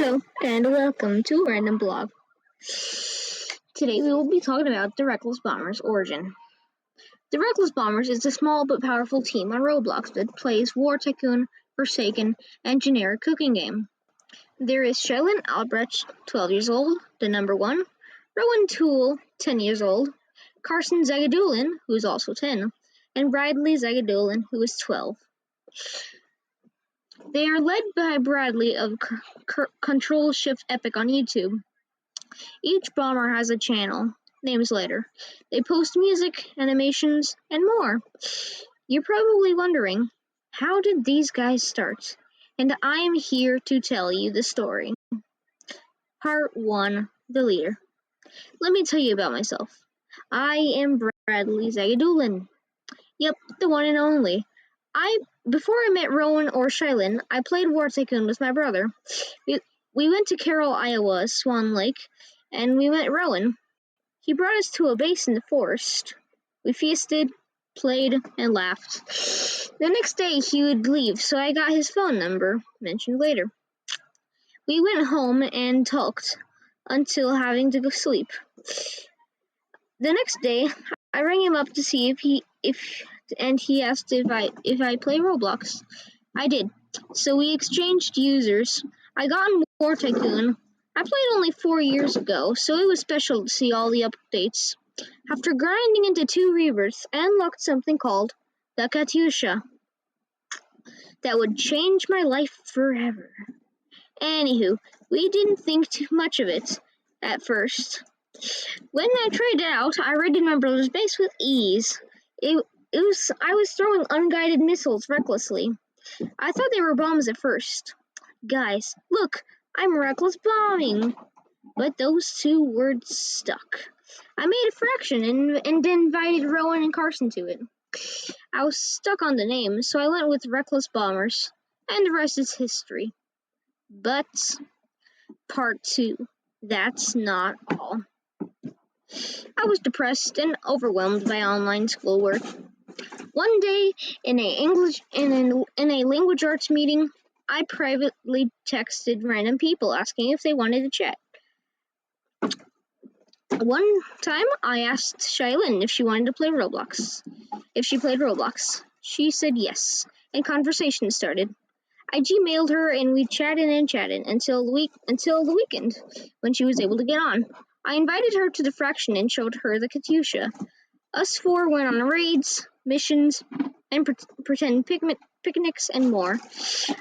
Hello and welcome to a Random Blog. Today we will be talking about the Reckless Bombers' origin. The Reckless Bombers is a small but powerful team on Roblox that plays War Tycoon, Forsaken, and generic cooking game. There is Shailin Albrecht, 12 years old, the number 1, Rowan Toole, 10 years old, Carson Zagadulin, who is also 10, and Bradley Zagadulin, who is 12. They are led by Bradley of CRTL+Shift+Epic on YouTube. Each bomber has a channel, names later. They post music, animations, and more. You're probably wondering, how did these guys start? And I am here to tell you the story. Part 1, the leader. Let me tell you about myself. I am Bradley Zagadulin. Yep, the one and only. Before I met Rowan or Shailin, I played War Tycoon with my brother. We went to Carroll, Iowa, Swan Lake, and we met Rowan. He brought us to a base in the forest. We feasted, played, and laughed. The next day he would leave, so I got his phone number, mentioned later. We went home and talked until having to go sleep. The next day, I rang him up to see and he asked if I play Roblox. I did. So we exchanged users. I got on War Tycoon. I played only 4 years ago, so it was special to see all the updates. After grinding into 2 rebirths, I unlocked something called the Katyusha that would change my life forever. Anywho, we didn't think too much of it at first. When I tried it out, I raided my brother's base with ease. I was throwing unguided missiles recklessly. I thought they were bombs at first. Guys, look, I'm reckless bombing. But those 2 words stuck. I made a fraction and invited Rowan and Carson to it. I was stuck on the name, so I went with Reckless Bombers, and the rest is history. But, part 2, that's not all. I was depressed and overwhelmed by online schoolwork. One day, in a language arts meeting, I privately texted random people asking if they wanted to chat. One time, I asked Shailin if she wanted to play Roblox. If she played Roblox, she said yes, and conversation started. I Gmailed her and we chatted and chatted until the weekend when she was able to get on. I invited her to the fraction and showed her the Katyusha. Us 4 went on raids, missions, and pretend picnics and more.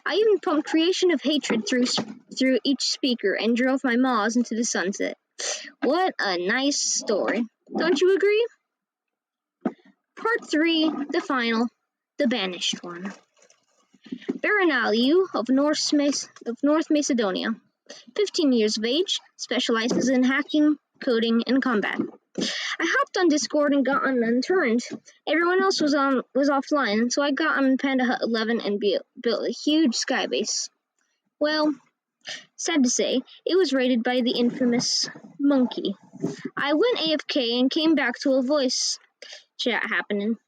I even pumped Creation of Hatred through each speaker and drove my Moz into the sunset. What a nice story. Don't you agree? Part 3, the final, the banished one. Baranaliu of North Macedonia. 15 years of age, specializes in hacking, coding, and combat. I hopped on Discord and got on Unturned. Everyone else was offline, so I got on Panda Hut 11 and built a huge skybase. Well, sad to say, it was raided by the infamous Monkey. I went AFK and came back to a voice chat happening.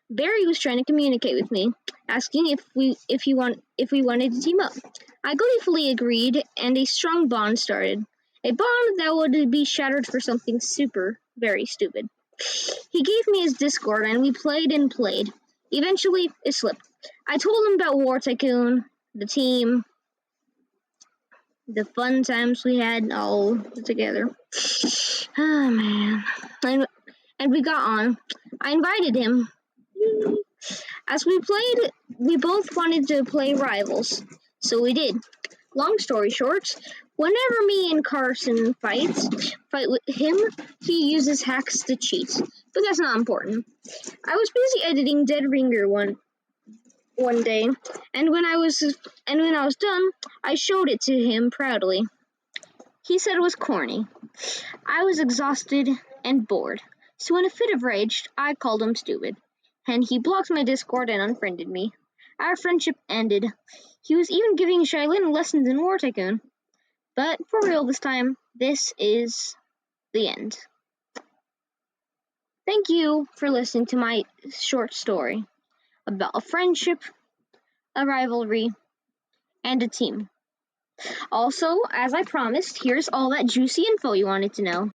Barry was trying to communicate with me, asking if we wanted to team up. I gleefully agreed, and a strong bond started. A bond that would be shattered for something very stupid. He gave me his Discord, and we played and played. Eventually, it slipped. I told him about War Tycoon, the team, the fun times we had all together. Oh, man. And we got on. I invited him. As we played, we both wanted to play Rivals, so we did. Long story short, whenever me and Carson fight with him, he uses hacks to cheat, but that's not important. I was busy editing Dead Ringer one day, and when I was done, I showed it to him proudly. He said it was corny. I was exhausted and bored, so in a fit of rage, I called him stupid, and he blocked my Discord and unfriended me. Our friendship ended. He was even giving Shailin lessons in War Tycoon. But for real this time, this is the end. Thank you for listening to my short story about a friendship, a rivalry, and a team. Also, as I promised, here's all that juicy info you wanted to know.